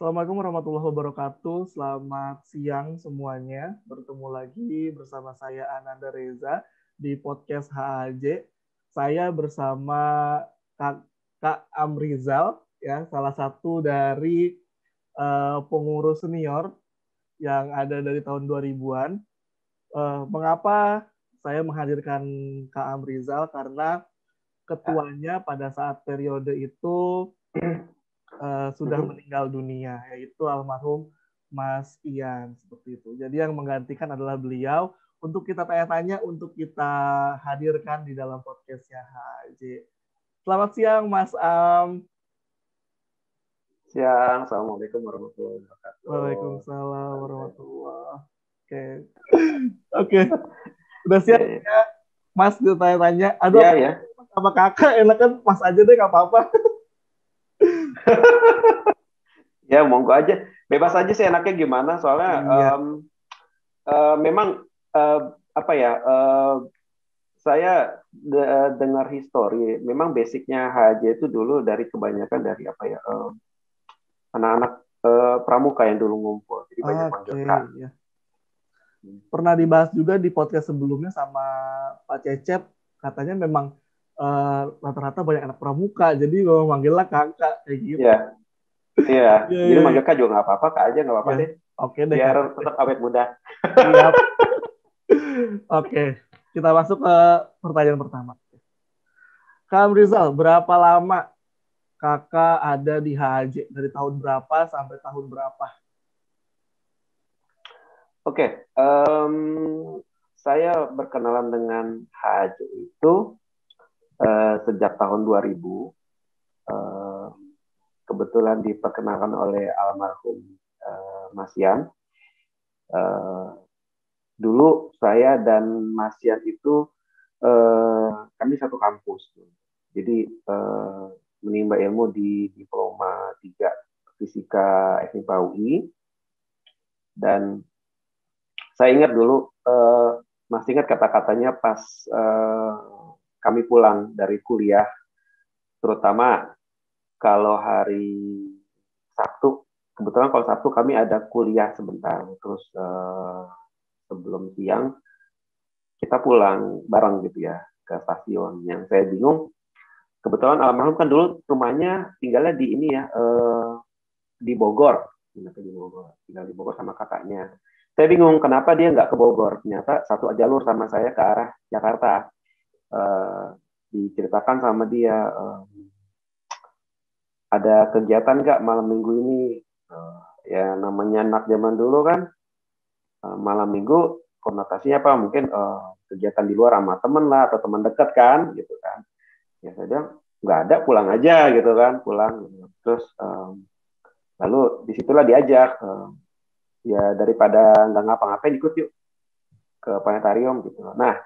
Assalamualaikum warahmatullahi wabarakatuh. Selamat siang semuanya. Bertemu lagi bersama saya Ananda Reza di podcast HAJ. Saya bersama Kak Amrizal, ya, salah satu dari pengurus senior yang ada dari tahun 2000-an. Mengapa saya menghadirkan Kak Amrizal? Karena ketuanya pada saat periode itu sudah meninggal dunia, yaitu almarhum Mas Ian, seperti itu. Jadi yang menggantikan adalah beliau untuk kita tanya-tanya, untuk kita hadirkan di dalam podcastnya HJ. Selamat siang, Mas Am. Siang, Assalamualaikum warahmatullahi wabarakatuh. Waalaikumsalam warahmatullahi. Oke. Udah siap ya, Mas, ditanya-tanya. Aduh, Ya. sama kakak, enak kan Mas aja deh, nggak apa-apa. Ya, monggo aja. Bebas aja sih enaknya gimana. Soalnya Iya. memang apa ya? Saya dengar histori. Memang basicnya HJ itu dulu dari kebanyakan dari apa ya? Anak-anak pramuka yang dulu ngumpul. Jadi banyak manggil Oke, Kak. ya. Pernah dibahas juga di podcast sebelumnya sama Pak Cecep, katanya memang rata-rata banyak anak pramuka, jadi memang manggilnya kakak kayak gitu. Iya, iya. Iya, Jadi iya, manggil iya. Kak juga nggak apa-apa, Kak aja nggak apa-apa Ya, deh. oke deh Biar kakak deh. tetap awet muda. Siap. Oke, kita masuk ke pertanyaan pertama. Kak Rizal, berapa lama kakak ada di HJ? Dari tahun berapa sampai tahun berapa? Oke, saya berkenalan dengan HJ itu sejak tahun 2000. Eh, Kebetulan diperkenalkan oleh almarhum Mas Yan. Eh, Dulu saya dan Mas Yan itu kami satu kampus. Jadi menimba ilmu di Diploma 3 Fisika FMIPA UI. Dan saya ingat dulu, masih ingat kata-katanya pas kami pulang dari kuliah, terutama kalau hari Sabtu. Kebetulan kalau Sabtu kami ada kuliah sebentar, terus sebelum siang kita pulang bareng gitu ya ke stasiun. Yang saya bingung, kebetulan almarhum kan dulu rumahnya tinggalnya di ini ya, di Bogor, tinggal di Bogor sama kakaknya. Saya bingung kenapa dia nggak ke Bogor. Ternyata satu jalur sama saya ke arah Jakarta. Diceritakan sama dia, ada kegiatan nggak malam minggu ini. Ya namanya anak zaman dulu kan, malam minggu konotasinya apa? Mungkin kegiatan di luar sama temen lah atau teman dekat kan, gitu kan. Ya saya bilang nggak ada, pulang aja gitu kan, pulang. Terus lalu disitulah diajak, ya daripada nggak ngapa-ngapain ikut yuk ke planetarium gitu. Nah,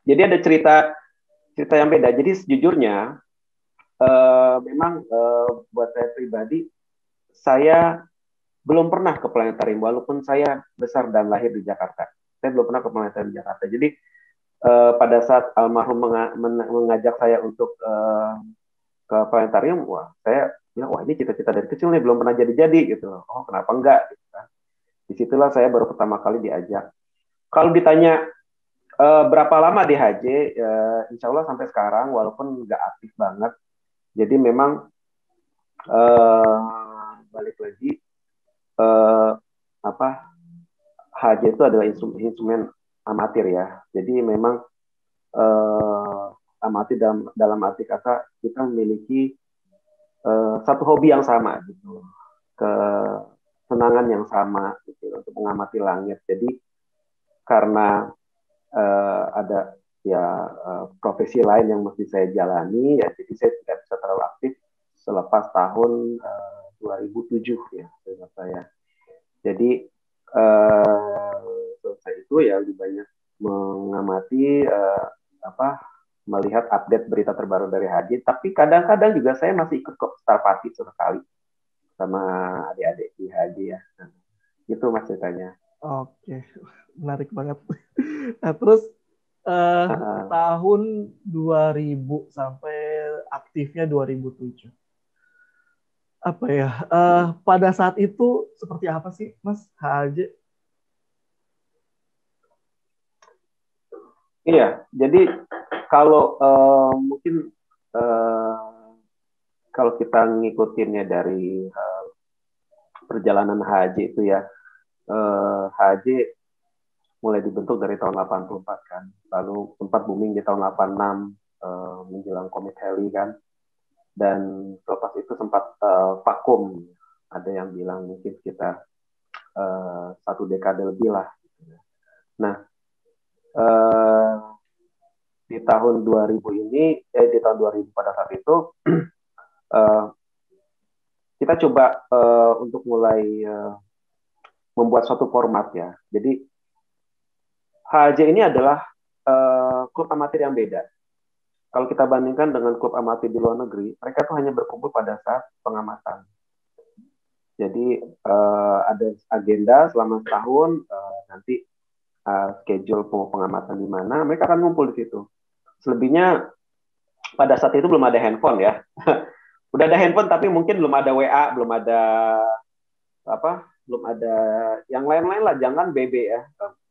jadi ada cerita yang beda. Jadi sejujurnya memang buat saya pribadi, saya belum pernah ke planetarium walaupun saya besar dan lahir di Jakarta. Saya belum pernah ke planetarium di Jakarta. Jadi pada saat almarhum mengajak saya untuk ke planetarium, wah saya bilang, wah ini cita-cita dari kecil nih, belum pernah jadi-jadi gitu. Oh kenapa enggak? Gitu kan. Disitulah saya baru pertama kali diajak. Kalau ditanya berapa lama di HJ, insya Allah sampai sekarang, walaupun nggak aktif banget. Jadi memang balik lagi, apa, HJ itu adalah instrumen amatir ya. Jadi memang amatir dalam arti kata kita memiliki satu hobi yang sama gitu, kesenangan yang sama gitu untuk mengamati langit. Jadi karena ada ya profesi lain yang mesti saya jalani, ya jadi saya tidak bisa terlalu aktif selepas tahun 2007 ya menurut saya. Jadi selesai itu ya lebih banyak mengamati apa, melihat update berita terbaru dari Haji. Tapi kadang-kadang juga saya masih ikut kok Star Party sekali sama adik-adik di Haji ya. Nah, itu mas ceritanya. Oke, menarik banget. Nah, terus tahun 2000 sampai aktifnya 2007. apa ya? Pada saat itu seperti apa sih, Mas HAJ? Iya, jadi kalau mungkin eh, kalau kita ngikutinnya dari perjalanan HJ itu ya, HJ mulai dibentuk dari tahun 84 kan, lalu sempat booming di tahun 86 menjelang Comet Halley kan, dan selepas itu sempat vakum, ada yang bilang mungkin sekitar 1 dekade lebih lah. Nah, eh, di tahun 2000 ini, di tahun 2000 pada saat itu, eh, kita coba untuk mulai membuat suatu format ya. Jadi HJ ini adalah klub amatir yang beda. Kalau kita bandingkan dengan klub amatir di luar negeri, mereka tuh hanya berkumpul pada saat pengamatan. Jadi ada agenda selama setahun, nanti schedule pengamatan di mana, mereka akan ngumpul di situ. Selebihnya pada saat itu belum ada handphone ya. Udah ada handphone tapi mungkin belum ada WA, belum ada yang lain-lain lah, jangan BB ya.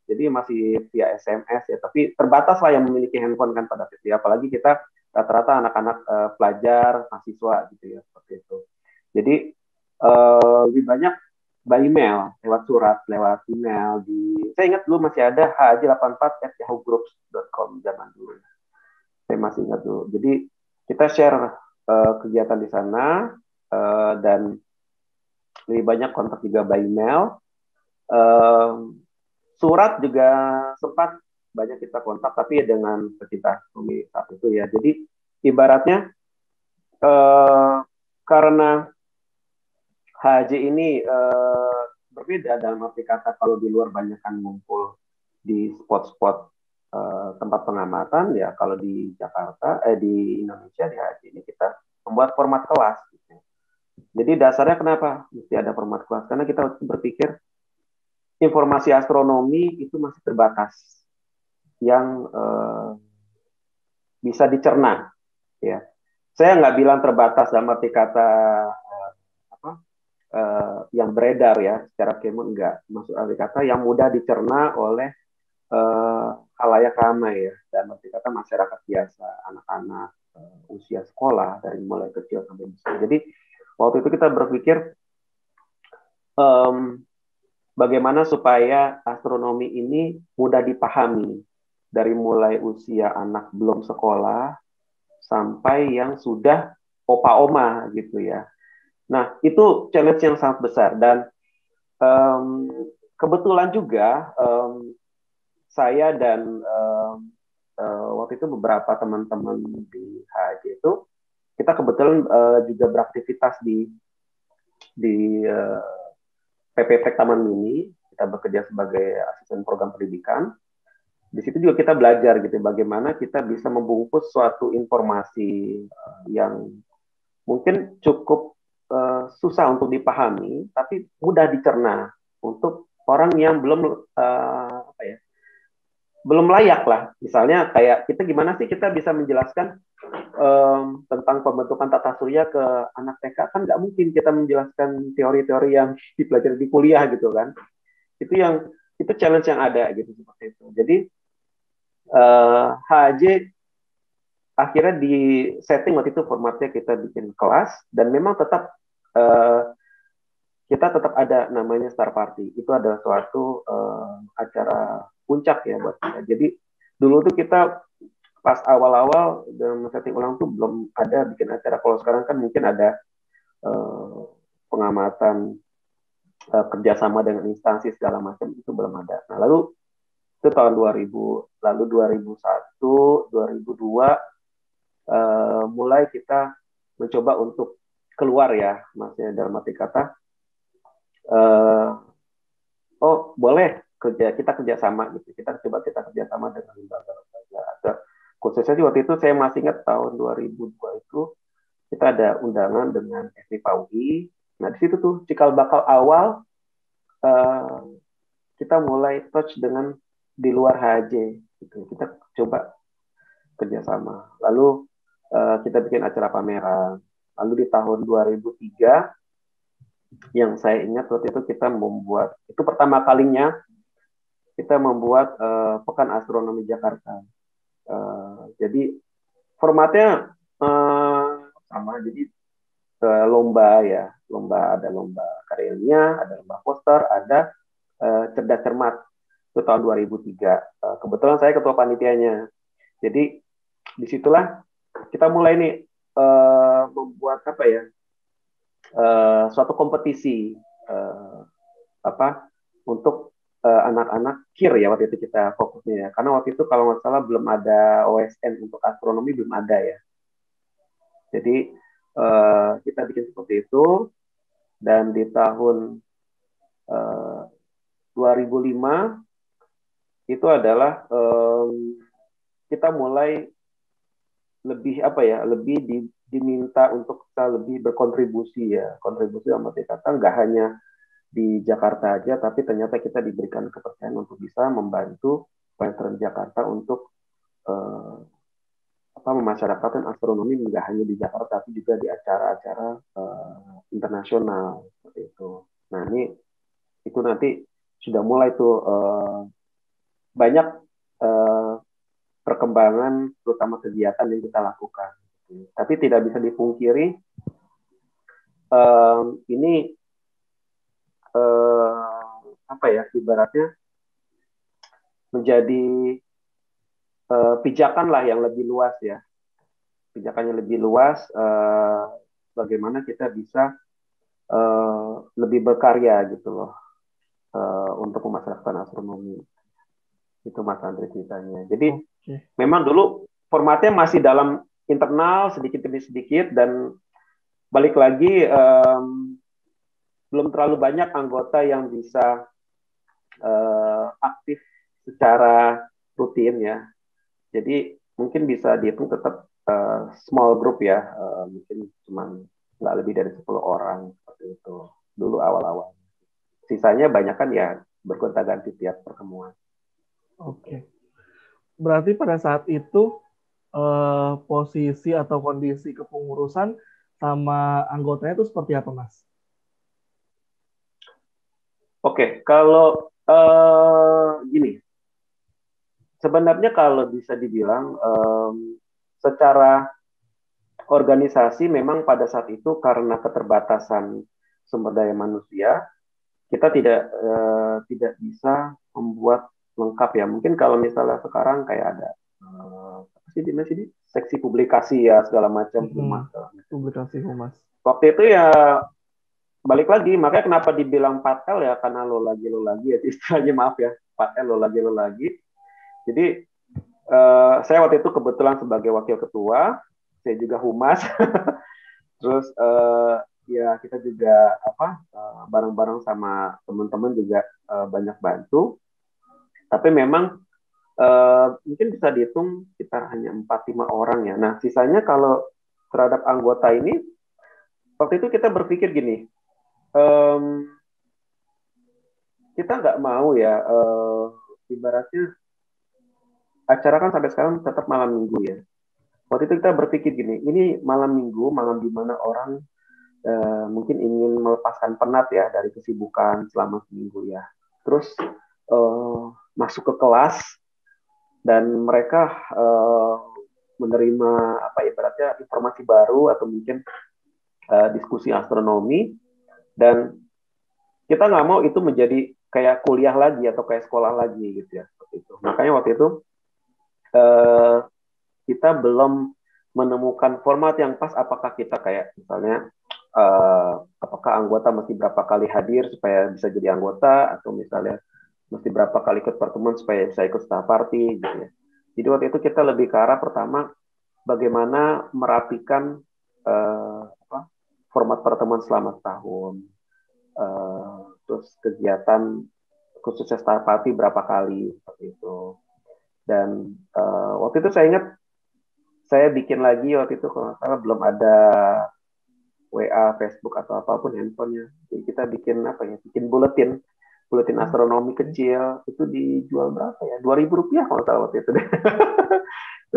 Jadi masih via SMS ya, tapi terbatas lah yang memiliki handphone kan pada saat itu. Apalagi kita rata-rata anak-anak pelajar, mahasiswa gitu ya, seperti itu. Jadi lebih banyak by email, lewat surat, lewat email. Saya ingat dulu masih ada hj84@yahoogroups.com zaman dulu. Saya masih ingat dulu. Jadi kita share kegiatan di sana dan lebih banyak kontak juga by email. Surat juga sempat banyak kita kontak, tapi ya dengan pecinta astronomi saat itu ya. Jadi ibaratnya karena HJ ini berbeda dalam arti kata, kalau di luar banyak kan ngumpul di spot-spot tempat pengamatan ya, kalau di Jakarta di Indonesia di HJ ini kita membuat format kelas gitu. Jadi dasarnya kenapa mesti ada format kelas? Karena kita berpikir informasi astronomi itu masih terbatas yang bisa dicerna ya. Saya nggak bilang terbatas dalam arti kata yang beredar ya secara kemun, enggak, maksud arti kata yang mudah dicerna oleh khalayak ramai ya, dan arti kata masyarakat biasa, anak-anak usia sekolah dari mulai kecil sampai besar. Jadi waktu itu kita berpikir bagaimana supaya astronomi ini mudah dipahami dari mulai usia anak belum sekolah sampai yang sudah opa-oma gitu ya. Nah, itu challenge yang sangat besar, dan kebetulan juga saya dan waktu itu beberapa teman-teman di HJ itu kita kebetulan juga beraktivitas di PPP Taman Mini. Kita bekerja sebagai asisten program pendidikan. Di situ juga kita belajar gitu bagaimana kita bisa membungkus suatu informasi yang mungkin cukup susah untuk dipahami, tapi mudah dicerna untuk orang yang belum layak lah. Misalnya kayak kita gimana sih kita bisa menjelaskan tentang pembentukan tata surya ke anak TK, kan nggak mungkin kita menjelaskan teori-teori yang dipelajari di kuliah gitu kan. Itu challenge yang ada gitu seperti itu. Jadi HJ akhirnya di setting waktu itu formatnya kita bikin kelas, dan memang tetap kita tetap ada namanya Star Party. Itu adalah suatu acara puncak ya buat kita. Jadi dulu tuh kita pas awal-awal dalam setting ulang tuh belum ada bikin acara. Kalau sekarang kan mungkin ada pengamatan kerjasama dengan instansi segala macam, itu belum ada. Nah, lalu itu tahun 2000, lalu 2001, 2002 mulai kita mencoba untuk keluar ya, maksudnya dalam arti kata oh boleh kita kerjasama gitu, kita kerjasama dengan lembaga-lembaga. Khususnya waktu itu saya masih ingat tahun 2002 itu kita ada undangan dengan FIPA UI. Nah di situ tuh cikal bakal awal kita mulai touch dengan di luar HJ gitu. Kita coba kerjasama. Lalu kita bikin acara pameran. Lalu di tahun 2003 yang saya ingat waktu itu kita membuat, itu pertama kalinya kita membuat Pekan Astronomi Jakarta. Jadi formatnya sama, jadi lomba ya, ada lomba karya ilmiah, ada lomba poster, ada cerdas cermat. Itu tahun 2003. Kebetulan saya ketua panitianya. Jadi disitulah kita mulai nih membuat apa ya, suatu kompetisi untuk anak-anak KIR ya, waktu itu kita fokusnya ya. Karena waktu itu kalau nggak salah belum ada OSN untuk astronomi, belum ada ya. Jadi kita bikin seperti itu, dan di tahun 2005 itu adalah kita mulai lebih diminta untuk kita lebih berkontribusi ya. Kontribusi sama kata nggak hanya di Jakarta aja, tapi ternyata kita diberikan kepercayaan untuk bisa membantu Planetarium Jakarta untuk memasyarakatkan astronomi nggak hanya di Jakarta, tapi juga di acara-acara internasional seperti itu. Nah ini itu nanti sudah mulai tuh banyak perkembangan, terutama kegiatan yang kita lakukan. Tapi tidak bisa dipungkiri ini ibaratnya menjadi pijakan lah yang lebih luas ya. Pijakannya lebih luas, bagaimana kita bisa lebih berkarya gitu loh untuk memasyarakatkan astronomi. Itu Mas Andri ceritanya. Jadi memang dulu formatnya masih dalam internal sedikit demi sedikit, dan balik lagi belum terlalu banyak anggota yang bisa aktif secara rutin ya. Jadi mungkin bisa dihitung tetap small group ya, mungkin cuma nggak lebih dari 10 orang seperti itu dulu awal-awal. Sisanya banyak kan ya bergonta-ganti tiap pertemuan. Oke. Berarti pada saat itu posisi atau kondisi kepengurusan sama anggotanya itu seperti apa, Mas? Oke, kalau gini, sebenarnya kalau bisa dibilang secara organisasi memang pada saat itu karena keterbatasan sumber daya manusia, kita tidak bisa membuat lengkap ya. Mungkin kalau misalnya sekarang kayak ada seksi publikasi ya segala macam, humas. Publikasi humas. Waktu itu ya balik lagi, makanya kenapa dibilang 4L ya, karena lo lagi ya, istilahnya, maaf ya, 4L lo lagi. Jadi saya waktu itu kebetulan sebagai wakil ketua, saya juga humas. Terus ya kita juga bareng-bareng sama teman-teman juga banyak bantu. Tapi memang mungkin bisa dihitung kita hanya 4-5 orang ya. Nah sisanya kalau terhadap anggota ini, waktu itu kita berpikir gini, kita nggak mau ya, ibaratnya acara kan sampai sekarang tetap malam minggu ya. Waktu itu kita berpikir gini, ini malam minggu, malam di mana orang mungkin ingin melepaskan penat ya dari kesibukan selama seminggu ya. Terus masuk ke kelas dan mereka menerima ibaratnya informasi baru atau mungkin diskusi astronomi, dan kita nggak mau itu menjadi kayak kuliah lagi atau kayak sekolah lagi gitu ya. Seperti itu. Makanya waktu itu kita belum menemukan format yang pas, apakah kita kayak misalnya apakah anggota mesti berapa kali hadir supaya bisa jadi anggota, atau misalnya mesti berapa kali ikut pertemuan supaya bisa ikut staff party gitu ya. Jadi waktu itu kita lebih ke arah pertama bagaimana merapikan format pertemuan selama setahun, terus kegiatan khususnya staff party berapa kali seperti itu. Dan waktu itu saya ingat saya bikin lagi waktu itu kalau salah belum ada WA, Facebook atau apapun handphonenya. Jadi kita bikin bikin buletin astronomi kecil, itu dijual berapa ya? Rp2.000 kalau salah waktu itu deh.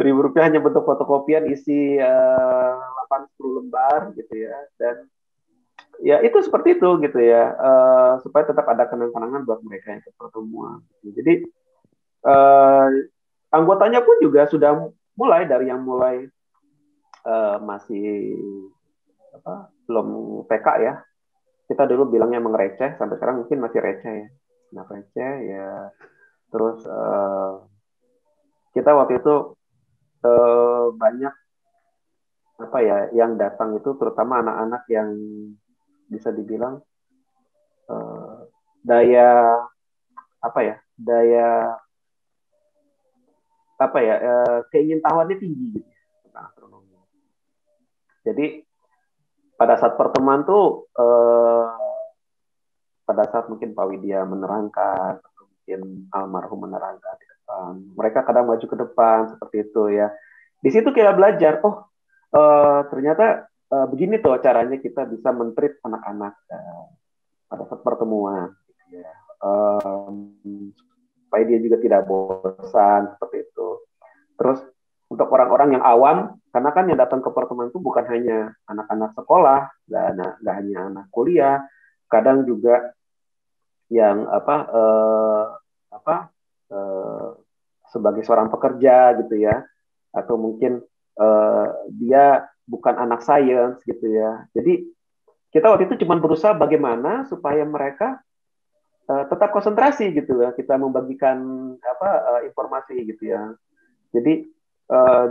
Rp2.000 hanya bentuk fotokopian isi 8-10 lembar gitu ya. Dan ya itu seperti itu gitu ya, supaya tetap ada kenang-kenangan buat mereka yang pertemuan. Jadi anggotanya pun juga sudah mulai dari yang mulai masih belum PK ya. Kita dulu bilangnya emang receh, sampai sekarang mungkin masih receh ya. Nah receh ya. Terus kita waktu itu banyak apa ya yang datang itu, terutama anak-anak yang bisa dibilang daya apa ya, daya apa ya, keingintahuannya tinggi gitu tentang astronomi. Jadi pada saat pertemuan tuh pada saat mungkin Pak Widya menerangkan, atau mungkin almarhum menerangkan di depan, mereka kadang maju ke depan seperti itu ya. Di situ kita belajar, oh ternyata begini tuh caranya kita bisa men-treat anak-anak pada saat pertemuan. Gitu ya. Supaya dia juga tidak bosan seperti itu. Terus untuk orang-orang yang awam, karena kan yang datang ke pertemuan itu bukan hanya anak-anak sekolah, nggak hanya anak kuliah, kadang juga yang sebagai seorang pekerja gitu ya, atau mungkin dia bukan anak sains gitu ya. Jadi kita waktu itu cuma berusaha bagaimana supaya mereka tetap konsentrasi gitu ya, kita membagikan informasi gitu ya. Jadi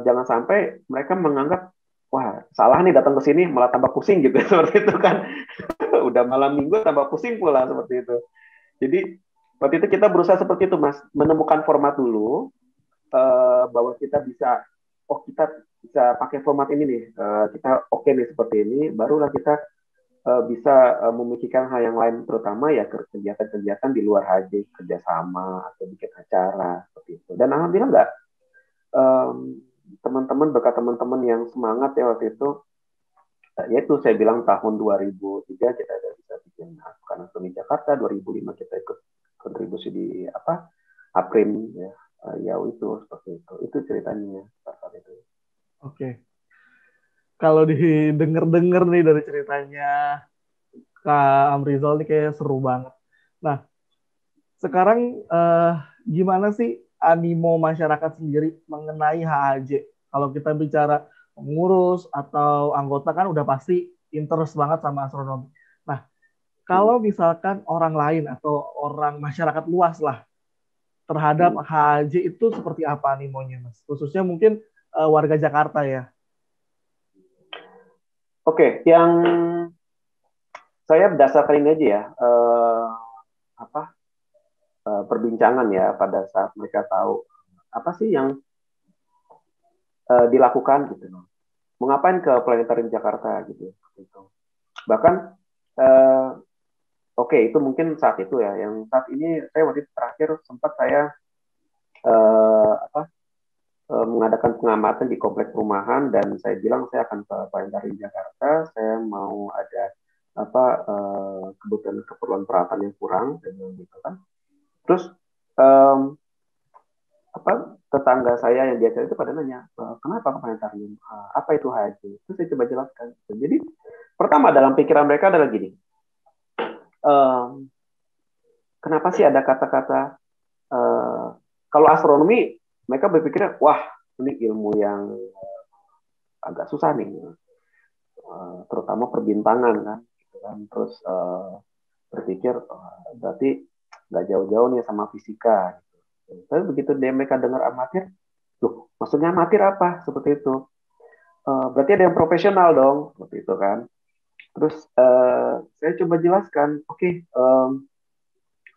jangan sampai mereka menganggap wah salah nih datang ke sini malah tambah pusing gitu seperti itu kan. Udah malam minggu tambah pusing pula seperti itu. Jadi waktu itu kita berusaha seperti itu Mas, menemukan format dulu bahwa kita bisa kita bisa pakai format ini nih, kita oke nih seperti ini, barulah kita bisa memikirkan hal yang lain, terutama ya kegiatan-kegiatan di luar HJ, kerjasama atau bikin acara seperti itu. Dan alhamdulillah enggak, teman-teman berkat teman-teman yang semangat ya waktu itu, yaitu saya bilang tahun 2003 kita ada bisa bikin Asukan Astronomi Jakarta, 2005 kita ikut kontribusi di APRIM ya, itu seperti itu ceritanya saat itu. Oke. Kalau didengar-dengar nih dari ceritanya Kak Amrizal ini kayak seru banget. Nah, sekarang gimana sih animo masyarakat sendiri mengenai HAJ? Kalau kita bicara pengurus atau anggota kan udah pasti interest banget sama astronomi. Nah, kalau misalkan orang lain atau orang masyarakat luas lah terhadap HAJ itu seperti apa animonya, Mas? Khususnya mungkin warga Jakarta ya. Oke, yang saya berdasarkan ini aja ya, perbincangan ya pada saat mereka tahu apa sih yang dilakukan gitu loh. Mau ngapain ke Planetarium Jakarta gitu. Bahkan itu mungkin saat itu ya. Yang saat ini saya waktu itu terakhir sempat saya mengadakan pengamatan di kompleks perumahan dan saya bilang saya akan ke Planetarium Jakarta. Saya mau ada kebutuhan keperluan peralatan yang kurang dan gitu kan. Terus tetangga saya yang biasa itu pada nanya, kenapa ke planetarium? Apa itu HJ? Itu saya coba jelaskan. Jadi pertama dalam pikiran mereka adalah gini, kenapa sih ada kata-kata kalau astronomi mereka berpikir wah ini ilmu yang agak susah nih, terutama perbintangan kan. Terus berpikir berarti nggak jauh-jauh nih sama fisika. Tapi begitu mereka dengar amatir, loh, maksudnya amatir apa? Seperti itu. Berarti ada yang profesional dong, seperti itu kan. Terus saya coba jelaskan,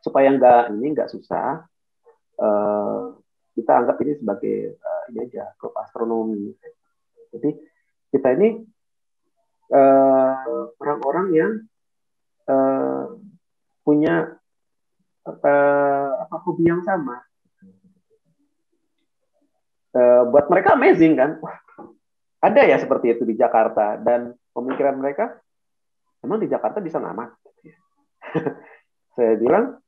supaya nggak susah, kita anggap ini sebagai ini aja, klub astronomi. Jadi kita ini orang-orang yang punya hobi yang sama. Buat mereka amazing kan, wah, ada ya seperti itu di Jakarta, dan pemikiran mereka emang di Jakarta bisa ngamat. Saya bilang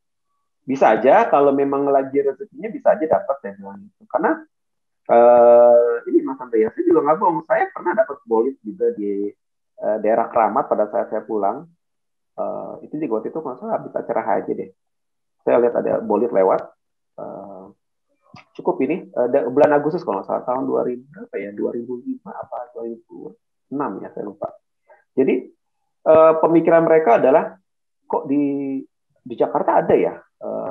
bisa aja kalau memang lagi rezekinya bisa aja dapat ya bilang itu. Karena ini Mas Andrea, saya juga nggak bohong, saya pernah dapat bolid juga di daerah Keramat pada saat saya pulang. Itu juga waktu itu kalau salah habis acara haji deh. Saya lihat ada bolid lewat. Cukup ini bulan Agustus kalau nggak salah tahun 2000 berapa ya, 2005 apa 2006 ya, saya lupa. Jadi pemikiran mereka adalah kok di Jakarta ada ya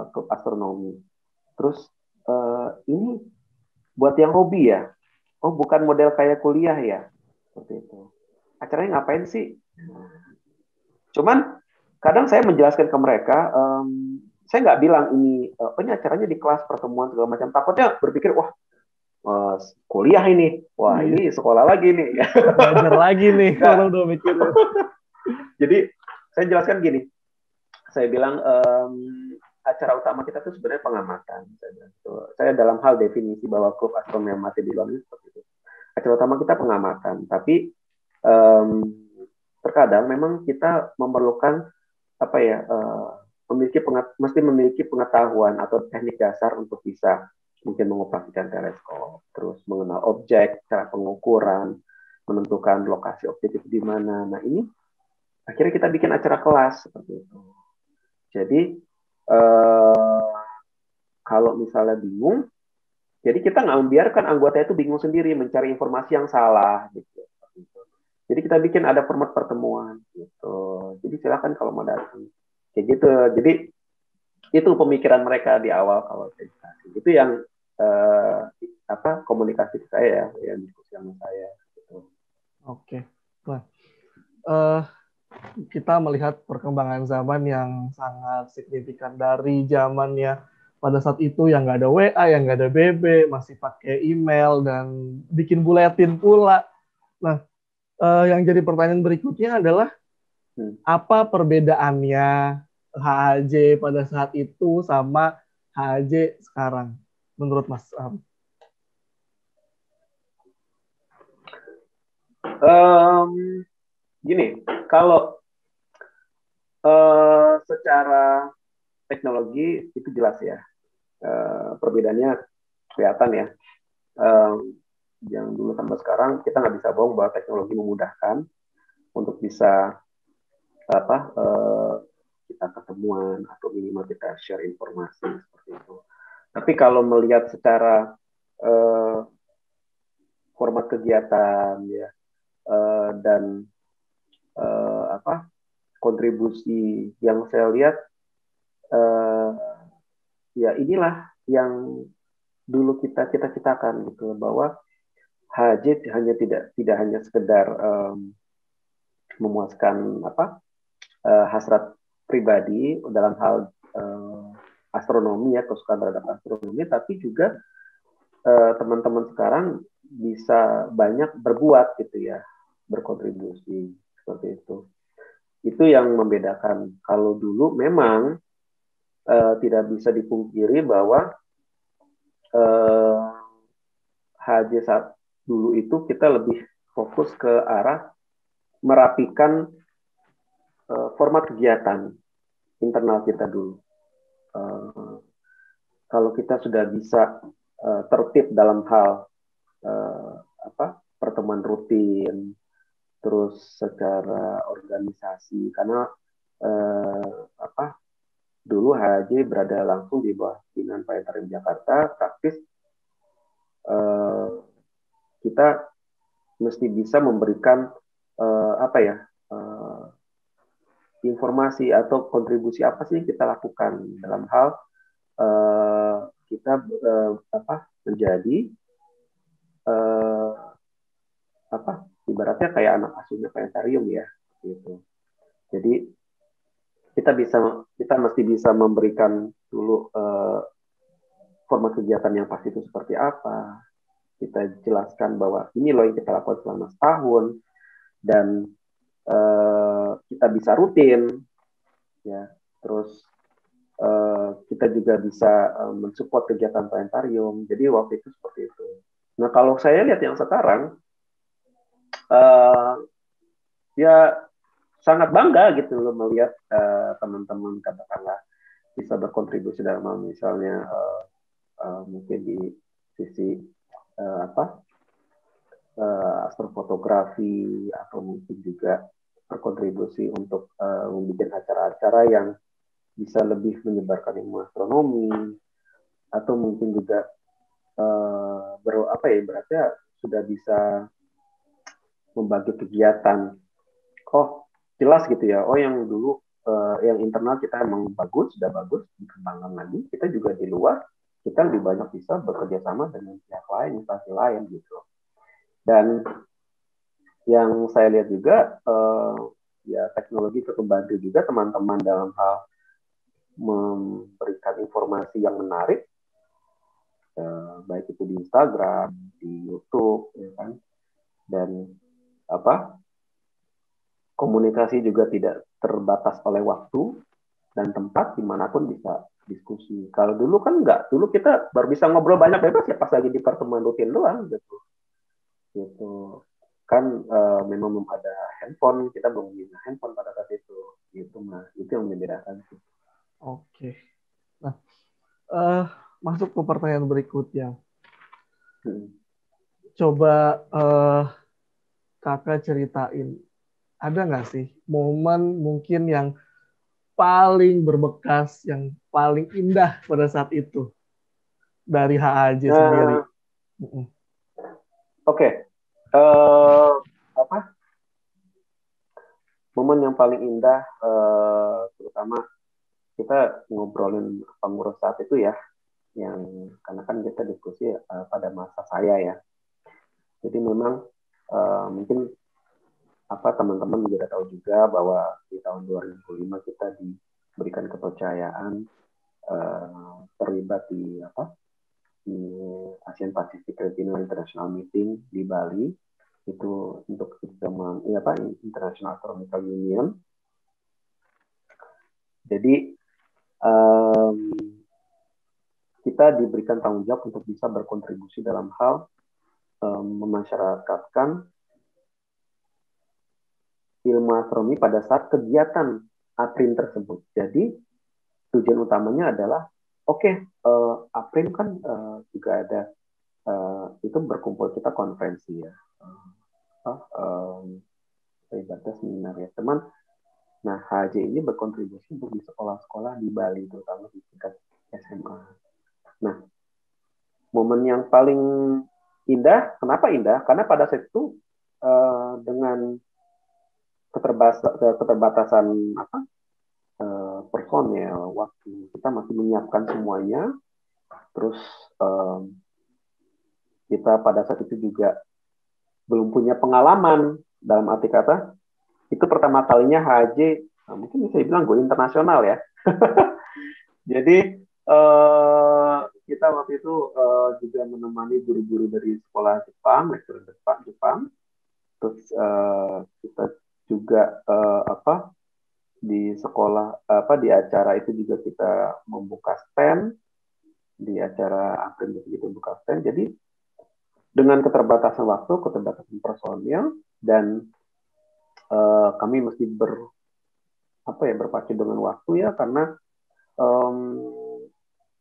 klub astronomi. Terus ini buat yang hobi ya. Oh, bukan model kayak kuliah ya. Seperti itu. Acaranya ngapain sih? Cuman kadang saya menjelaskan ke mereka, saya nggak bilang ini, ini acaranya di kelas pertemuan segala macam. Takutnya berpikir, wah, kuliah ini, wah ini sekolah lagi nih. Belajar lagi nih, kalau udah mikirnya. Jadi saya jelaskan gini, saya bilang acara utama kita tuh sebenarnya pengamatan. Saya dalam hal definisi bahwa klub astronomi amati di luar itu seperti itu. Acara utama kita pengamatan, tapi terkadang memang kita memerlukan apa ya, mesti memiliki pengetahuan atau teknik dasar untuk bisa mungkin mengoperasikan teleskop, terus mengenal objek, cara pengukuran, menentukan lokasi objek itu di mana. Nah ini akhirnya kita bikin acara kelas seperti itu. Jadi kalau misalnya bingung, jadi kita nggak membiarkan anggota itu bingung sendiri mencari informasi yang salah gitu. Jadi kita bikin ada format pertemuan gitu. Jadi silakan kalau mau datang kayak gitu. Jadi itu pemikiran mereka di awal kalau organisasi. Itu yang komunikasi saya ya, yang diskusi sama saya. Gitu. Oke. Nah, kita melihat perkembangan zaman yang sangat signifikan dari zamannya pada saat itu yang nggak ada WA, yang nggak ada BB, masih pakai email dan bikin buletin pula. Nah, yang jadi pertanyaan berikutnya adalah apa perbedaannya HAJ pada saat itu sama HAJ sekarang menurut Mas? Gini, kalau secara teknologi itu jelas ya, perbedaannya kelihatan ya. Yang dulu sampai sekarang kita nggak bisa bohong bahwa teknologi memudahkan untuk bisa kita ketemuan atau minimal kita share informasi seperti itu. Tapi kalau melihat secara format kegiatan ya dan kontribusi yang saya lihat ya inilah yang dulu kita cita-citakan gitu, bahwa HJ hanya tidak hanya sekedar memuaskan hasrat pribadi dalam hal astronomi ya, kesukaan terhadap astronomi, tapi juga teman-teman sekarang bisa banyak berbuat gitu ya, berkontribusi seperti itu. Itu yang membedakan. Kalau dulu memang tidak bisa dipungkiri bahwa HJ saat dulu itu kita lebih fokus ke arah merapikan format kegiatan internal kita dulu. Kalau kita sudah bisa tertib dalam hal pertemuan rutin, terus secara organisasi, karena dulu HJ berada langsung di bawah pimpinan Planetarium Jakarta, praktis kita mesti bisa memberikan informasi atau kontribusi apa sih yang kita lakukan dalam hal kita menjadi ibaratnya kayak anak asuhnya planetarium ya gitu. Jadi kita mesti bisa memberikan dulu format kegiatan yang pasti itu seperti apa. Kita jelaskan bahwa ini loh yang kita lakukan selama setahun dan kita bisa rutin ya. Terus kita juga bisa mensupport kegiatan planetarium. Jadi waktu itu seperti itu. Nah kalau saya lihat yang sekarang ya sangat bangga gitu loh melihat teman-teman katakanlah bisa berkontribusi dalam hal misalnya mungkin di sisi astrofotografi, atau mungkin juga berkontribusi untuk membuat acara-acara yang bisa lebih menyebarkan ilmu astronomi, atau mungkin juga berarti sudah bisa membagi kegiatan. Oh, jelas gitu ya. Oh, yang dulu yang internal kita emang bagus, sudah bagus, dikembangkan lagi. Kita juga di luar, kita lebih banyak bisa bekerja sama dengan pihak lain, instansi lain gitu. Dan yang saya lihat juga, ya teknologi itu membantu juga teman-teman dalam hal memberikan informasi yang menarik, baik itu di Instagram, di YouTube, ya kan, dan komunikasi juga tidak terbatas oleh waktu dan tempat, dimanapun bisa diskusi. Kalau dulu kan enggak, dulu kita baru bisa ngobrol banyak bebas ya pas lagi di pertemuan rutin doang gitu. Kan memang belum ada handphone, kita belum punya handphone pada saat itu, gitu Mas. Itu yang membedakan sih. Oke. Nah, masuk ke pertanyaan berikutnya. Coba kakak ceritain, ada nggak sih momen mungkin yang paling berbekas, yang paling indah pada saat itu dari HAJ sendiri? Oke. Momen yang paling indah, terutama kita ngobrolin pengurus saat itu ya, yang karena kan kita diskusi pada masa saya ya. Jadi memang mungkin teman-teman juga tahu juga bahwa di tahun 2005 kita diberikan kepercayaan terlibat di ASEAN Pacific Regional International Meeting di Bali, itu untuk International Astronomical Union. Jadi kita diberikan tanggung jawab untuk bisa berkontribusi dalam hal memasyarakatkan ilmu astronomi pada saat kegiatan APRIN tersebut. Jadi tujuan utamanya adalah APRIN kan juga ada itu berkumpul kita konferensi ya, ibadah seminar ya teman. Nah, HJ ini berkontribusi untuk di sekolah-sekolah di Bali, terutama di tingkat SMA. Nah, momen yang paling indah, kenapa indah? Karena pada saat itu dengan keterbatasan personel, waktu, kita masih menyiapkan semuanya. Terus kita pada saat itu juga belum punya pengalaman, dalam arti kata itu pertama kalinya HJ, mungkin bisa dibilang go internasional ya. Jadi kita waktu itu juga menemani guru-guru dari sekolah Jepang, lektor Jepang. Terus kita juga di sekolah di acara itu juga kita membuka stand, di acara APRIN itu membuka stand. Jadi dengan keterbatasan waktu, keterbatasan personil, dan kami mesti berpacu dengan waktu ya, karena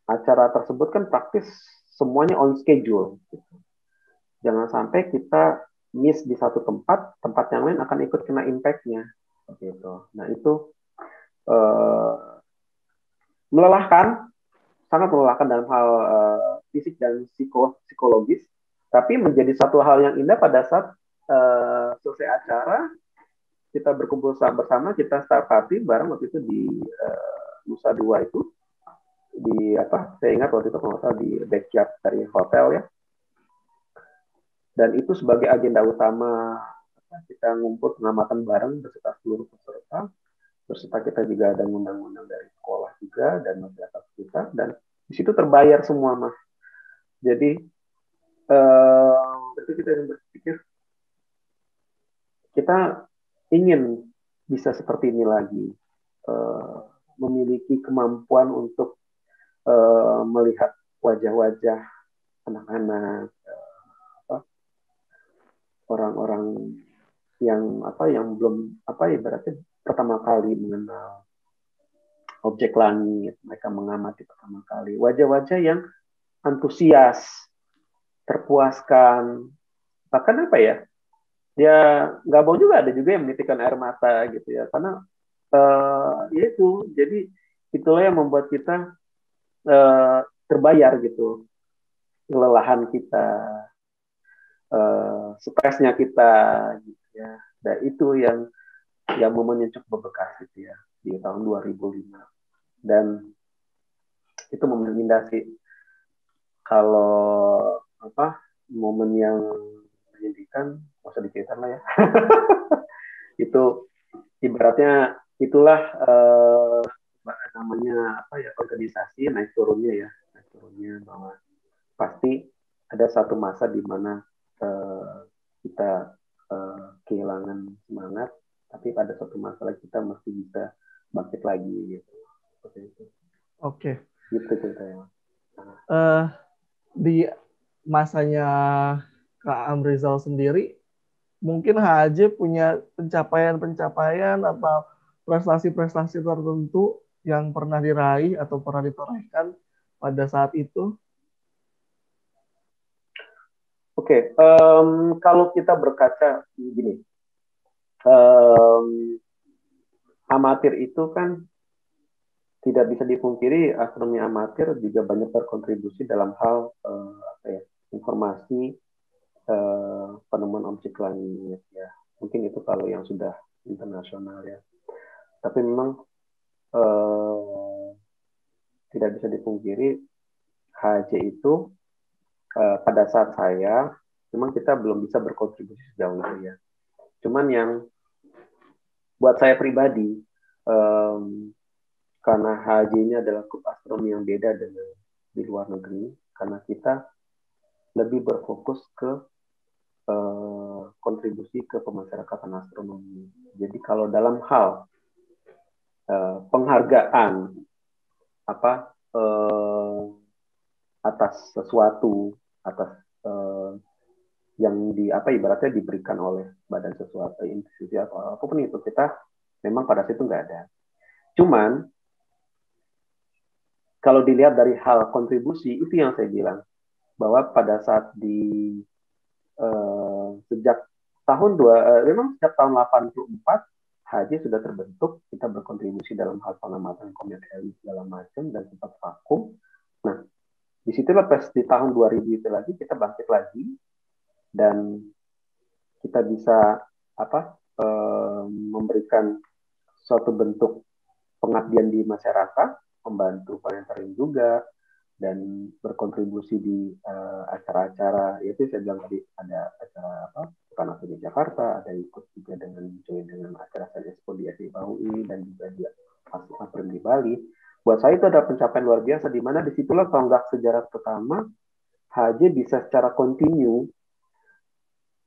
acara tersebut kan praktis semuanya on schedule. Jangan sampai kita miss di satu tempat yang lain akan ikut kena impact-nya. Gitu. Nah itu melelahkan, sangat melelahkan dalam hal fisik dan psikologis, tapi menjadi satu hal yang indah pada saat selesai acara, kita berkumpul bersama, kita start party bareng waktu itu di Nusa Dua itu, di saya ingat waktu itu kalau nggak salah di backyard dari hotel ya. Dan itu sebagai agenda utama, kita ngumpul pengamatan bareng beserta seluruh peserta. Beserta kita juga ada undang-undang dari sekolah juga dan masyarakat kita, dan di situ terbayar semua Mas. Jadi itu kita berpikir kita ingin bisa seperti ini lagi, memiliki kemampuan untuk melihat wajah-wajah anak-anak, orang-orang yang belum ibaratnya pertama kali mengenal objek langit, mereka mengamati pertama kali, wajah-wajah yang antusias, terpuaskan, bahkan apa ya, dia nggak mau juga, ada juga yang menitikkan air mata gitu ya, karena ya itu, jadi itulah yang membuat kita terbayar gitu, kelelahan kita, stresnya kita gitu ya. Dan itu yang momennya cukup membekas gitu ya di tahun 2005. Dan itu momen indah sih. Kalau apa, momen yang menyedihkan nggak usah diceritain lah ya. Itu ibaratnya itulah namanya apa ya, organisasi naik turunnya ya, naik turunnya, bahwa pasti ada satu masa di mana kita kehilangan semangat, tapi pada suatu masalah kita masih bisa bangkit lagi gitu, seperti itu. Oke. Gitu ceritanya. Di masanya Kak Amrizal sendiri, mungkin HAJ punya pencapaian-pencapaian atau prestasi-prestasi tertentu yang pernah diraih atau pernah ditorehkan pada saat itu. Oke, kalau kita berkaca gini, amatir itu kan tidak bisa dipungkiri, astronomi amatir juga banyak berkontribusi dalam hal apa ya, informasi penemuan objek langit ya. Mungkin itu kalau yang sudah internasional ya. Tapi memang tidak bisa dipungkiri, HJ itu pada saat saya memang kita belum bisa berkontribusi sejauh itu ya. Cuman yang buat saya pribadi, karena HJ ini adalah grup astronomi yang beda dengan di luar negeri, karena kita lebih berfokus ke kontribusi ke pemasyarakatan astronomi. Jadi kalau dalam hal penghargaan apa atas sesuatu, atas yang di apa ibaratnya diberikan oleh badan sesuatu, institusi atau apapun itu, kita memang pada situ nggak ada. Cuman kalau dilihat dari hal kontribusi, itu yang saya bilang, bahwa pada saat di sejak tahun memang sejak tahun 84 HJ sudah terbentuk, kita berkontribusi dalam hal pengamatan komet Halley segala macam dan sempat vakum. Nah, disitulah pas di tahun 2000 itu lagi kita bangkit lagi dan kita bisa memberikan suatu bentuk pengabdian di masyarakat, membantu planetarium juga, dan berkontribusi di acara-acara, yaitu saya bilang tadi ada acara Bukan Asli di Jakarta, ada ikut juga dengan acara Sains Expo di FIBAUI dan juga di April di Bali. Buat saya itu ada pencapaian luar biasa, di mana disitulah tonggak sejarah pertama HJ bisa secara kontinu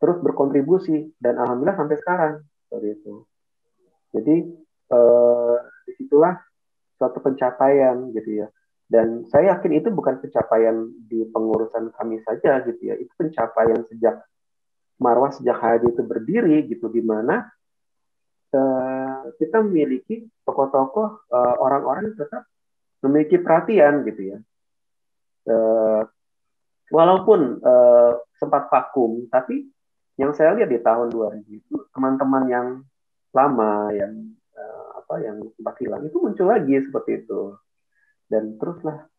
terus berkontribusi, dan alhamdulillah sampai sekarang seperti itu. Jadi disitulah suatu pencapaian gitu ya. Dan saya yakin itu bukan pencapaian di pengurusan kami saja gitu ya. Itu pencapaian sejak Marwah, sejak HJ itu berdiri gitu, di mana kita memiliki tokoh-tokoh orang-orang yang tetap memiliki perhatian gitu ya. Walaupun sempat vakum, tapi yang saya lihat di tahun 2000 itu teman-teman yang lama yang yang sempat hilang itu muncul lagi seperti itu, dan teruslah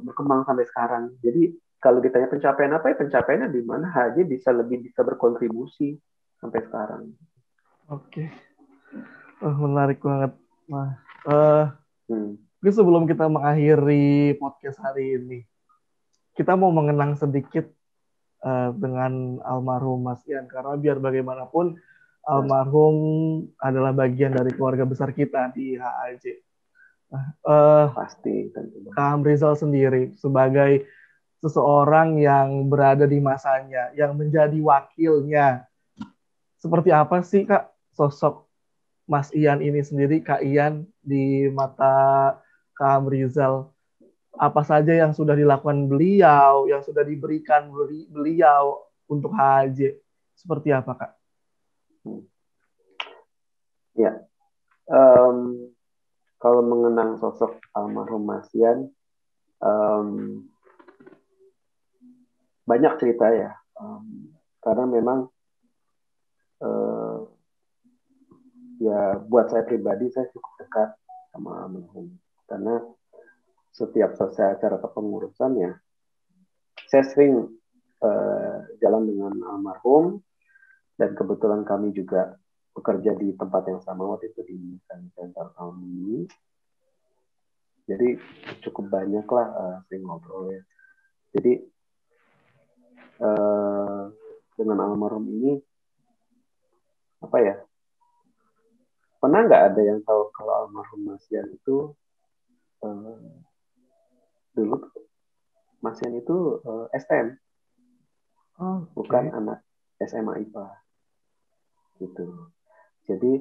berkembang sampai sekarang. Jadi kalau ditanya pencapaian apa ya, pencapaiannya di mana HJ lebih bisa berkontribusi sampai sekarang. Oke, menarik banget. Nah, sebelum kita mengakhiri podcast hari ini, kita mau mengenang sedikit dengan almarhum Mas Ian, karena biar bagaimanapun almarhum adalah bagian dari keluarga besar kita di HAJ. Pasti. Kak Amrizal sendiri sebagai seseorang yang berada di masanya, yang menjadi wakilnya, seperti apa sih Kak sosok Mas Ian ini sendiri, Kak Ian, di mata Kak Amrizal? Apa saja yang sudah dilakukan beliau, yang sudah diberikan beliau untuk HJ? Seperti apa, Kak? Ya, kalau mengenang sosok almarhum Mas Ian, banyak cerita ya. karena memang ya buat saya pribadi saya cukup dekat sama almarhum, karena setiap selesai acara kepengurusannya saya sering jalan dengan almarhum, dan kebetulan kami juga bekerja di tempat yang sama waktu itu di Center Alumni. Jadi cukup banyak lah sering ngobrol ya. Jadi dengan almarhum ini apa ya? Pernah nggak ada yang tahu kalau almarhum Mas Yan itu dulu Mas Yan itu STM, bukan anak SMA IPA gitu. Jadi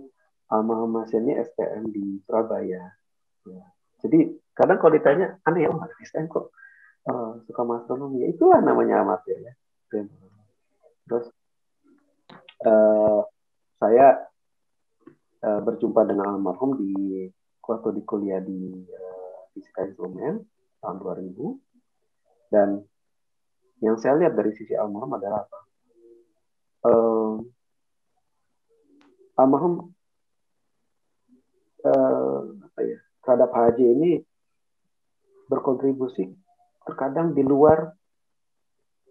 almarhum Mas Yan ini STM di Surabaya. Ya. Jadi kadang kalau ditanya aneh, oh STM kok suka astronomi, ya itulah namanya amatir ya. Terus saya berjumpa dengan almarhum waktu di kuliah di Fisika Instrumen tahun 2000, dan yang saya lihat dari sisi almarhum adalah apa? Almarhum terhadap HJ ini berkontribusi terkadang di luar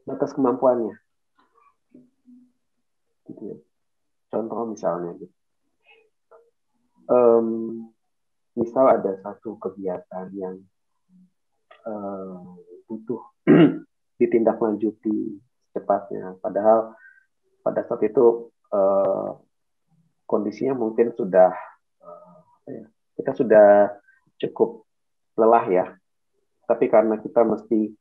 batas kemampuannya. Gitu ya. Contoh misalnya, gitu. Misal ada satu kegiatan yang butuh ditindaklanjuti secepatnya, padahal pada saat itu kondisinya mungkin sudah kita sudah cukup lelah ya, tapi karena kita mesti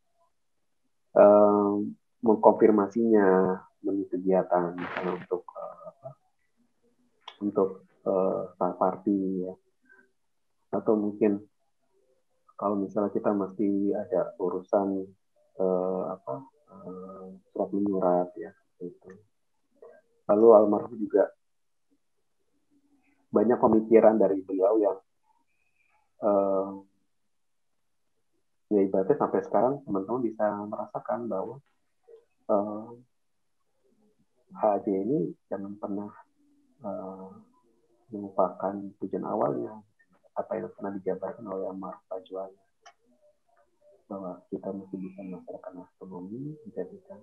mengkonfirmasinya melalui kegiatan misalnya untuk party ya, atau mungkin kalau misalnya kita mesti ada urusan surat menyurat ya gitu. Lalu almarhum juga banyak pemikiran dari beliau yang ya ibaratnya sampai sekarang teman-teman bisa merasakan bahwa HJ ini jangan pernah melupakan tujuan awalnya, apa yang pernah dijabarkan oleh almarhum Pak Juwana, bahwa kita mesti bisa masyarakat astronomi menjadikan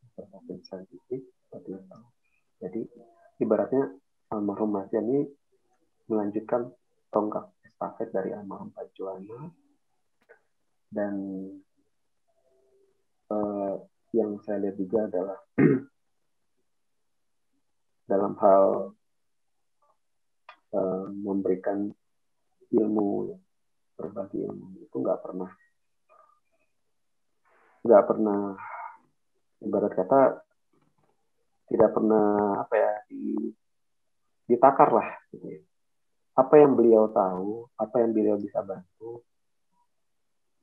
masyarakat saintifik seperti itu. Jadi ibaratnya almarhum Mas Yan ini melanjutkan tongkat estafet dari almarhum Pak Juwana, dan yang saya lihat juga adalah dalam hal memberikan ilmu, berbagi ilmu itu nggak pernah ibarat kata tidak pernah ditakar lah gitu ya. Apa yang beliau tahu, apa yang beliau bisa bantu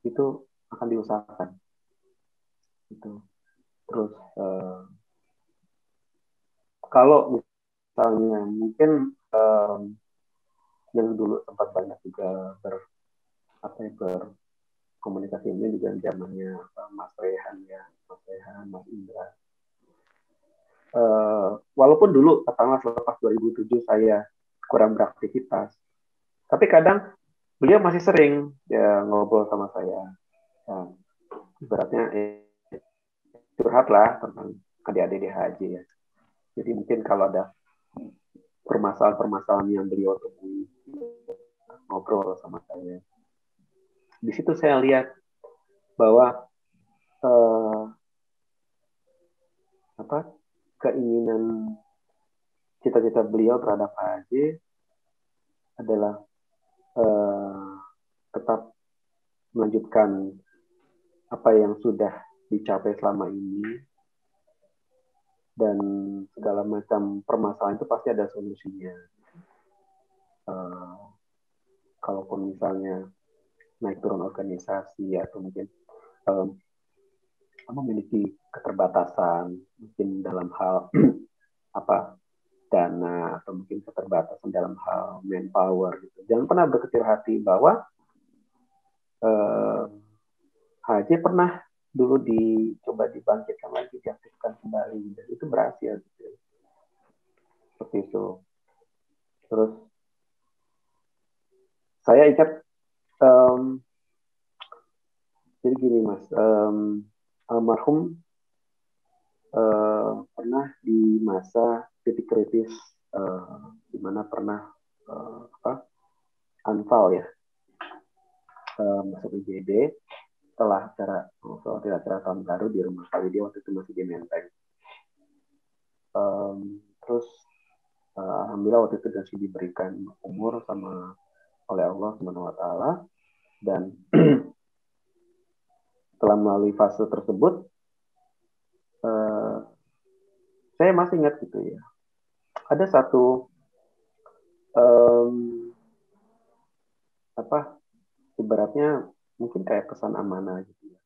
itu akan diusahakan gitu. Terus kalau misalnya mungkin yang dulu sempat banyak juga berkomunikasi ini juga zamannya Mas Rehan ya, Mas Indra. Walaupun dulu katakanlah selepas 2007 saya kurang beraktivitas, tapi kadang beliau masih sering ya ngobrol sama saya. Nah, ibaratnya curhat lah tentang adik-adik di HJ ya. Jadi mungkin kalau ada permasalahan-permasalahan yang beliau temui, ngobrol sama saya. Di situ saya lihat bahwa keinginan cita-cita beliau terhadap HJ adalah tetap melanjutkan apa yang sudah dicapai selama ini, dan segala macam permasalahan itu pasti ada solusinya. Kalaupun misalnya naik turun organisasi atau mungkin memiliki keterbatasan mungkin dalam hal dana, atau mungkin keterbatasan dalam hal manpower gitu. Jangan pernah berkecil hati bahwa HJ pernah dulu dicoba dibangkitkan lagi, diaktifkan kembali, dan itu berhasil gitu. Seperti itu. Terus saya ingat jadi gini Mas, almarhum pernah di masa titik kritis, di mana pernah anfal ya, masuk IGD setelah acara tahun baru di rumah kami, dia waktu itu masih di Menteng. Terus alhamdulillah waktu itu masih diberikan umur sama oleh Allah Subhanahu wa taala, dan setelah melalui fase tersebut saya masih ingat gitu ya, ada satu ibaratnya mungkin kayak pesan amanah gitu ya.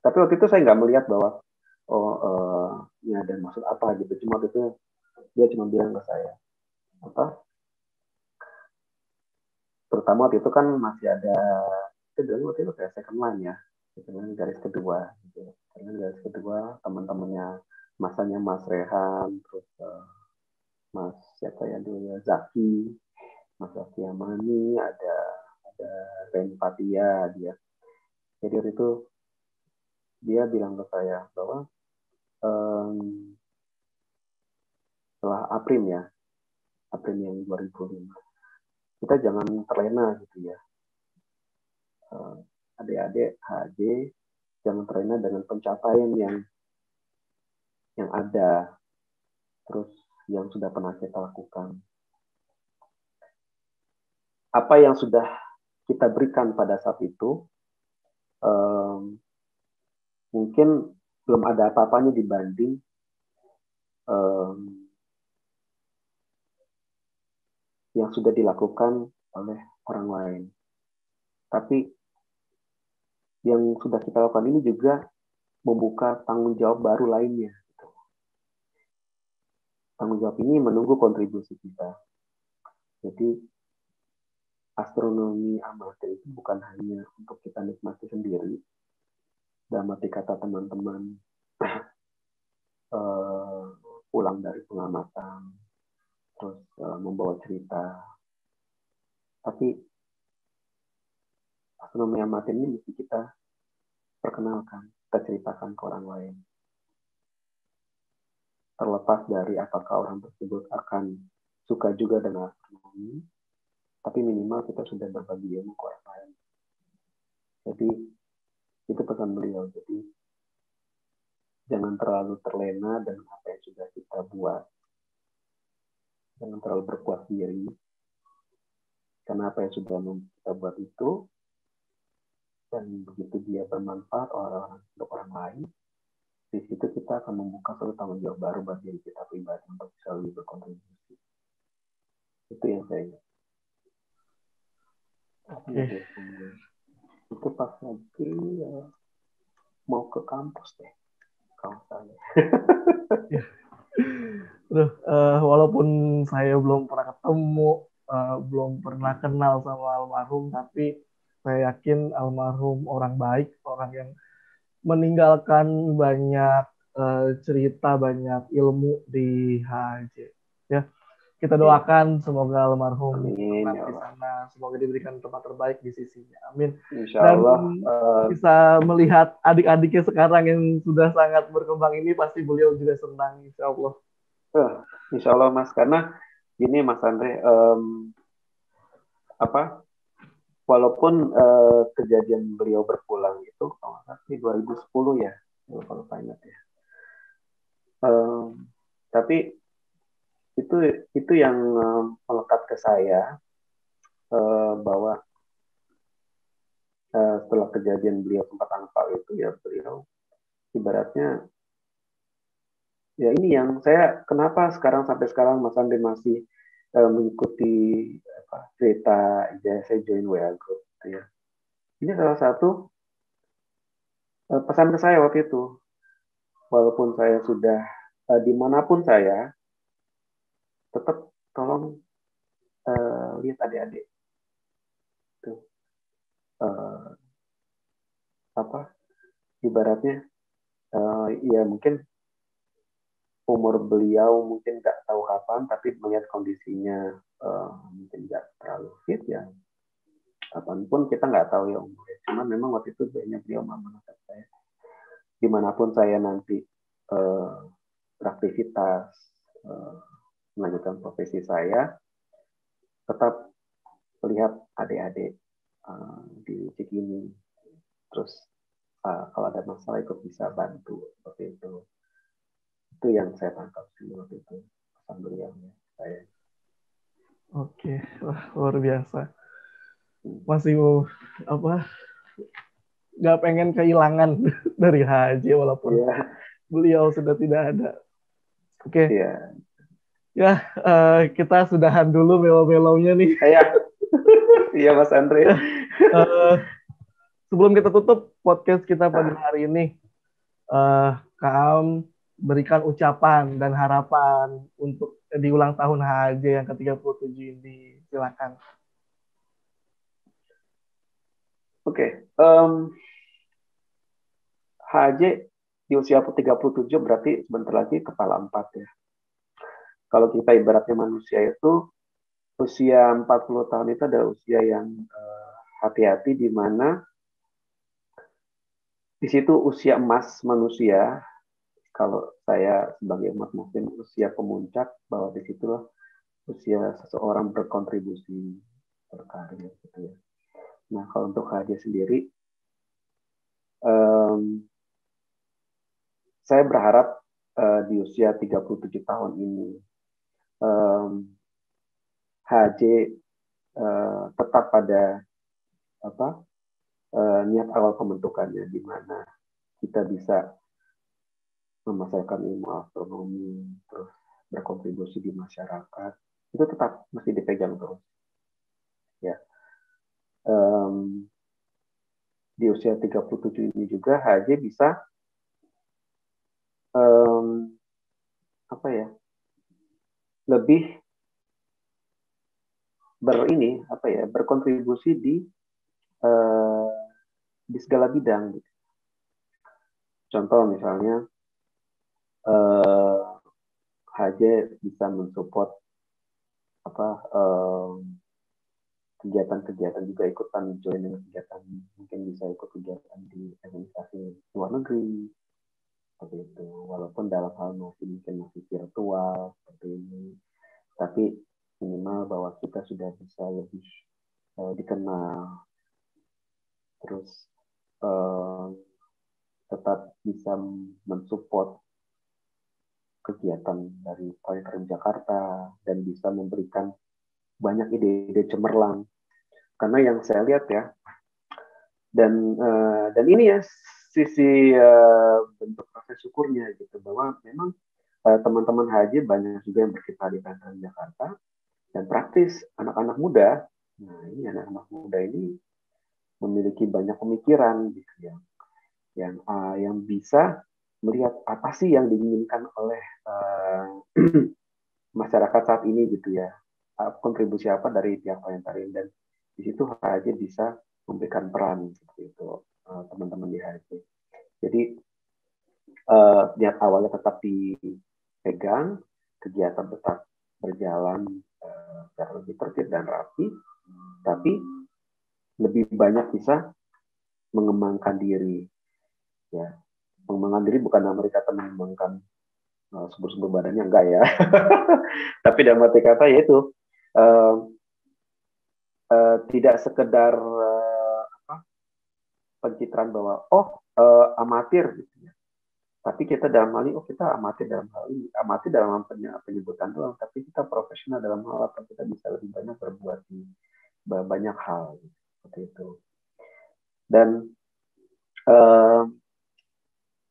Tapi waktu itu saya nggak melihat bahwa ini ada maksud apa gitu. Cuma waktu itu dia cuma bilang ke saya terutama waktu itu kan masih ada waktu itu kayak second line ya, dengan garis kedua gitu. Dengan garis kedua teman-temannya, masanya Mas Rehan, terus Mas siapa ya dulu ya, Zaki, Mas Zaki Amani, ada Ren Fatia dia. Jadi waktu itu dia bilang ke saya bahwa setelah April yang 2005, kita jangan terlena gitu ya, adik-adik HJ, jangan terlena dengan pencapaian yang ada, terus yang sudah pernah kita lakukan. Apa yang sudah kita berikan pada saat itu mungkin belum ada apa-apanya dibanding yang sudah dilakukan oleh orang lain. Tapi yang sudah kita lakukan ini juga membuka tanggung jawab baru lainnya. Tanggung jawab ini menunggu kontribusi kita. Jadi astronomi amatir itu bukan hanya untuk kita nikmati sendiri, dalam arti kata teman-teman pulang dari pengamatan, terus membawa cerita. Tapi astronomi amatir ini mesti kita perkenalkan, kita ceritakan ke orang lain. Terlepas dari apakah orang tersebut akan suka juga dengan astronomi, tapi minimal kita sudah berbagi ilmu ke orang lain. Jadi itu pesan beliau. Jadi jangan terlalu terlena dengan apa yang sudah kita buat. Jangan terlalu berpuas diri. Karena apa yang sudah kita buat itu, dan begitu dia bermanfaat untuk orang lain, di situ kita akan membuka suatu tanggung jawab baru bagi diri kita pribadi untuk bisa lebih berkontribusi. Itu yang saya ingat. Itu pas lagi mau ke kampus deh, kalau saya. Walaupun saya belum pernah ketemu, belum pernah kenal sama almarhum, tapi saya yakin almarhum orang baik, orang yang meninggalkan banyak cerita, banyak ilmu di HJ. Ya, kita doakan semoga almarhum di sana, semoga diberikan tempat terbaik di sisinya. Amin. Dan bisa melihat adik-adiknya sekarang yang sudah sangat berkembang ini, pasti beliau juga senang, insya Allah. Insya Allah Mas, karena gini Mas Andre, walaupun kejadian beliau berpulang itu kalau nggak salah 2010 ya, kalau saya ingat ya. Tapi itu yang melekat ke saya bahwa setelah kejadian beliau sempat anfal itu ya, beliau ibaratnya ya ini yang saya kenapa sampai sekarang Mas Andre masih mengikuti cerita saya join WA group ya. Ini salah satu pesan ke saya waktu itu, walaupun saya sudah dimanapun saya, tetap tolong lihat adik-adik tuh ibaratnya Ya mungkin umur beliau mungkin nggak tahu kapan, tapi melihat kondisinya mungkin nggak terlalu fit ya. Kapanpun kita nggak tahu ya umurnya. Cuman memang waktu itu beliau menasihati saya, dimanapun saya nanti beraktivitas, melanjutkan profesi saya, tetap melihat adik-adik di Cikini. Terus kalau ada masalah ikut bisa bantu seperti itu. Itu yang saya tangkap sih waktu itu pesan beliaunya saya. Oke, wah, luar biasa. Masih mau apa? Nggak pengen kehilangan dari HJ walaupun beliau sudah tidak ada. Oke. Iya. Ya, kita sudahan dulu melo-melonya nih. Iya Mas Andre. Sebelum kita tutup podcast kita pada hari ini, Kak Am berikan ucapan dan harapan untuk di ulang tahun HJ yang ke-37 ini. Silakan. Oke. HJ di usia 37 berarti sebentar lagi kepala 4 ya. Kalau kita ibaratnya manusia itu, usia 40 tahun itu adalah usia yang hati-hati, di mana di situ usia emas manusia. Kalau saya sebagai umat muslim, usia pemuncak, bahwa di situlah usia seseorang berkontribusi berkarya gitu ya. Nah, kalau untuk HJ sendiri, saya berharap di usia 37 tahun ini HJ tetap pada niat awal pembentukannya, di mana kita bisa memasarkan ilmu astronomi, terus berkontribusi di masyarakat, itu tetap mesti dipegang terus. Ya. Di usia 37 ini juga HJ bisa lebih berkontribusi di segala bidang. Gitu. Contoh misalnya HJ bisa mensupport kegiatan-kegiatan, juga ikutan join dengan kegiatan, mungkin bisa ikut kegiatan di organisasi luar negeri seperti itu, walaupun dalam hal masih virtual seperti ini, tapi minimal bahwa kita sudah bisa lebih dikenal, terus tetap bisa mensupport kegiatan dari Planetarium Jakarta dan bisa memberikan banyak ide-ide cemerlang. Karena yang saya lihat ya, dan ini ya sisi bentuk rasa syukurnya gitu, bahwa memang teman-teman HJ banyak juga yang berkiprah di Planetarium Jakarta dan praktis anak-anak muda. Nah, ini anak-anak muda ini memiliki banyak pemikiran gitu ya, yang bisa melihat apa sih yang diinginkan oleh masyarakat saat ini gitu ya, kontribusi apa dari pihak planetarium, dan di situ HJ bisa memberikan peran seperti itu, teman-teman di HJ. Jadi niat awalnya tetap dipegang, kegiatan tetap berjalan secara lebih tertib dan rapi, tapi lebih banyak bisa mengembangkan diri. Ya, mengembangkan diri bukan dalam arti kata mengembangkan subur-subur badannya, enggak ya. Tapi dalam arti kata yaitu tidak sekedar pencitraan bahwa amatir gitu ya. Tapi kita dalam hal ini, kita amatir dalam hal ini, amatir dalam penyebutan doang, tapi kita profesional dalam hal apa, kita bisa lebih banyak berbuat di banyak hal gitu, seperti itu. Dan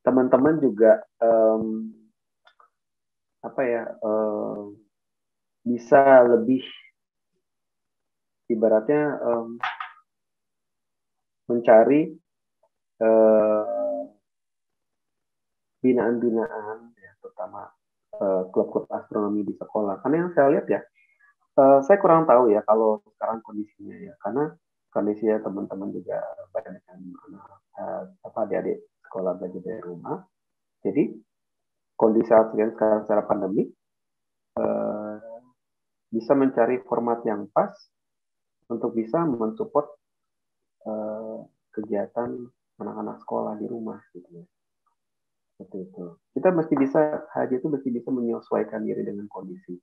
teman-teman juga bisa lebih ibaratnya mencari binaan-binaan ya, terutama klub-klub astronomi di sekolah. Karena yang saya lihat ya, saya kurang tahu ya kalau sekarang kondisinya ya, karena kondisinya teman-teman juga banyak yang adik-adik sekolah belajar dari rumah. Jadi kondisi saat sekarang secara pandemi bisa mencari format yang pas untuk bisa mensupport kegiatan anak-anak sekolah di rumah gitu ya. Seperti itu. Kita mesti bisa haji itu mesti bisa menyesuaikan diri dengan kondisi.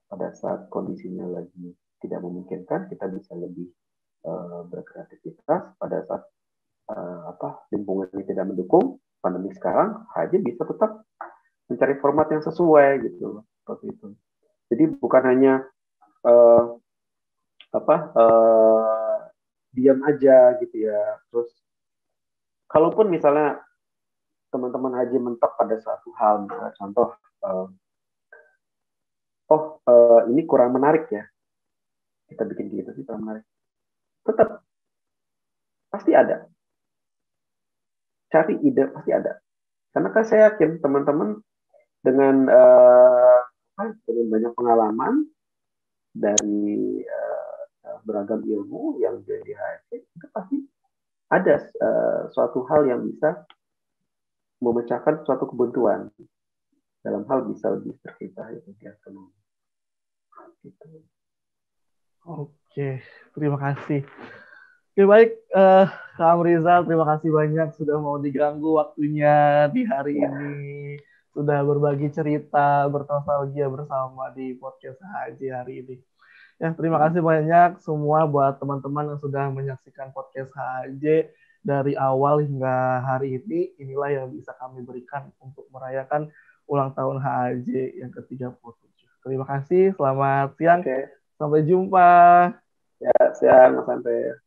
Pada saat kondisinya lagi tidak memungkinkan, kita bisa lebih berkreativitas. Pada saat lingkungan ini tidak mendukung, pandemi sekarang, haji bisa tetap mencari format yang sesuai gitu, seperti itu. Jadi bukan hanya diam aja gitu ya. Terus kalaupun misalnya teman-teman haji mentok pada satu hal, misalnya contoh, ini kurang menarik ya, kita bikin gitu sih kurang menarik. Tetap pasti ada, cari ide pasti ada. Karena kan saya yakin teman-teman dengan banyak pengalaman dari beragam ilmu yang jadi haji, itu pasti ada suatu hal yang bisa memecahkan suatu kebuntuan dalam hal bisa lebih tercipta itu dia gitu. Oke, terima kasih. Oke, baik, Kak Rizal, terima kasih banyak sudah mau diganggu waktunya di hari ini. Sudah berbagi cerita, bernostalgia bersama di podcast Haji hari ini. Ya, terima kasih banyak semua buat teman-teman yang sudah menyaksikan podcast HAJ dari awal hingga hari ini. Inilah yang bisa kami berikan untuk merayakan ulang tahun HAJ yang ke-37. Terima kasih, selamat siang. Oke. Sampai jumpa. Ya, siang sampai